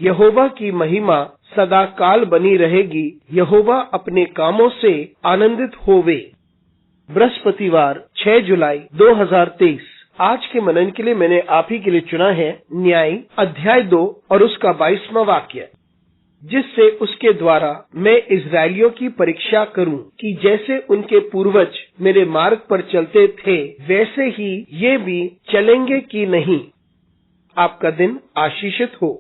यहोवा की महिमा सदा काल बनी रहेगी, यहोवा अपने कामों से आनंदित होवे। बृहस्पतिवार 6 जुलाई 2023। आज के मनन के लिए मैंने आप ही के लिए चुना है न्याय अध्याय 2 और उसका 22वां वाक्य, जिससे उसके द्वारा मैं इजरायलियों की परीक्षा करूं कि जैसे उनके पूर्वज मेरे मार्ग पर चलते थे वैसे ही ये भी चलेंगे कि नहीं। आपका दिन आशीषित हो।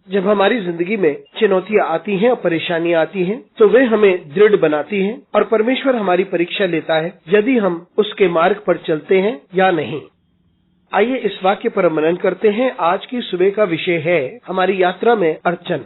जब हमारी जिंदगी में चुनौतियां आती हैं और परेशानियां आती हैं तो वे हमें दृढ़ बनाती हैं और परमेश्वर हमारी परीक्षा लेता है यदि हम उसके मार्ग पर चलते हैं या नहीं। आइए इस वाक्य पर मनन करते हैं। आज की सुबह का विषय है हमारी यात्रा में अड़चन।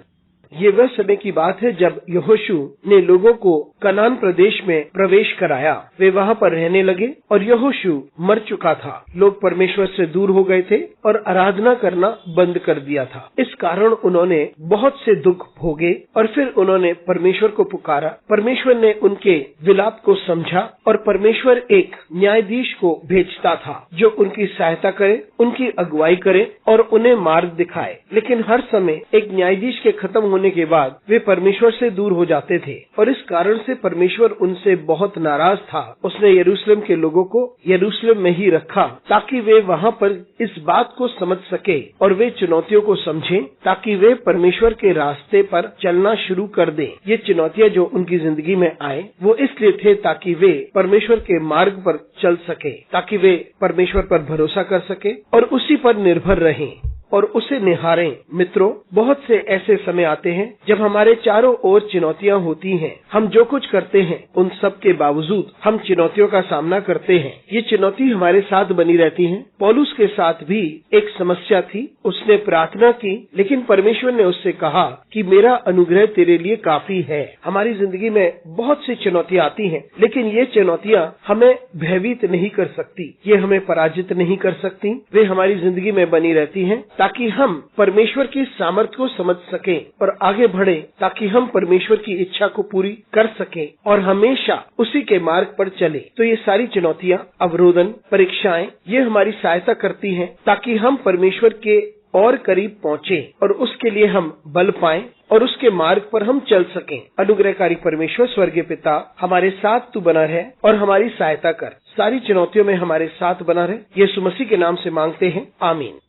ये वह समय की बात है जब यहोशू ने लोगों को कनान प्रदेश में प्रवेश कराया। वे वहां पर रहने लगे और यहोशू मर चुका था। लोग परमेश्वर से दूर हो गए थे और आराधना करना बंद कर दिया था। इस कारण उन्होंने बहुत से दुख भोगे और फिर उन्होंने परमेश्वर को पुकारा। परमेश्वर ने उनके विलाप को समझा और परमेश्वर एक न्यायाधीश को भेजता था जो उनकी सहायता करे, उनकी अगुवाई करे और उन्हें मार्ग दिखाए। लेकिन हर समय एक न्यायाधीश के खत्म होने के बाद वे परमेश्वर से दूर हो जाते थे और इस कारण से परमेश्वर उनसे बहुत नाराज था। उसने यरूशलेम के लोगों को यरूशलेम में ही रखा ताकि वे वहां पर इस बात को समझ सके और वे चुनौतियों को समझें ताकि वे परमेश्वर के रास्ते पर चलना शुरू कर दें। ये चुनौतियां जो उनकी जिंदगी में आए वो इसलिए थे ताकि वे परमेश्वर के मार्ग पर चल सके, ताकि वे परमेश्वर पर भरोसा कर सके और उसी पर निर्भर रहें और उसे निहारें। मित्रों, बहुत से ऐसे समय आते हैं जब हमारे चारों ओर चुनौतियां होती हैं। हम जो कुछ करते हैं उन सब के बावजूद हम चुनौतियों का सामना करते हैं। ये चुनौती हमारे साथ बनी रहती हैं। पौलुस के साथ भी एक समस्या थी। उसने प्रार्थना की लेकिन परमेश्वर ने उससे कहा कि मेरा अनुग्रह तेरे लिए काफी है। हमारी जिंदगी में बहुत सी चुनौतियां आती हैं लेकिन ये चुनौतियां हमें भयभीत नहीं कर सकती, ये हमें पराजित नहीं कर सकती। वे हमारी जिंदगी में बनी रहती हैं ताकि हम परमेश्वर की सामर्थ्य को समझ सकें और आगे बढ़े, ताकि हम परमेश्वर की इच्छा को पूरी कर सकें और हमेशा उसी के मार्ग पर चले। तो ये सारी चुनौतियां, अवरोधन, परीक्षाएं ये हमारी सहायता करती हैं ताकि हम परमेश्वर के और करीब पहुंचे और उसके लिए हम बल पाएं और उसके मार्ग पर हम चल सकें। अनुग्रहकारी परमेश्वर स्वर्गीय पिता, हमारे साथ तू बना रहे और हमारी सहायता कर। सारी चुनौतियों में हमारे साथ बना रहे। यीशु मसीह के नाम से मांगते हैं, आमीन।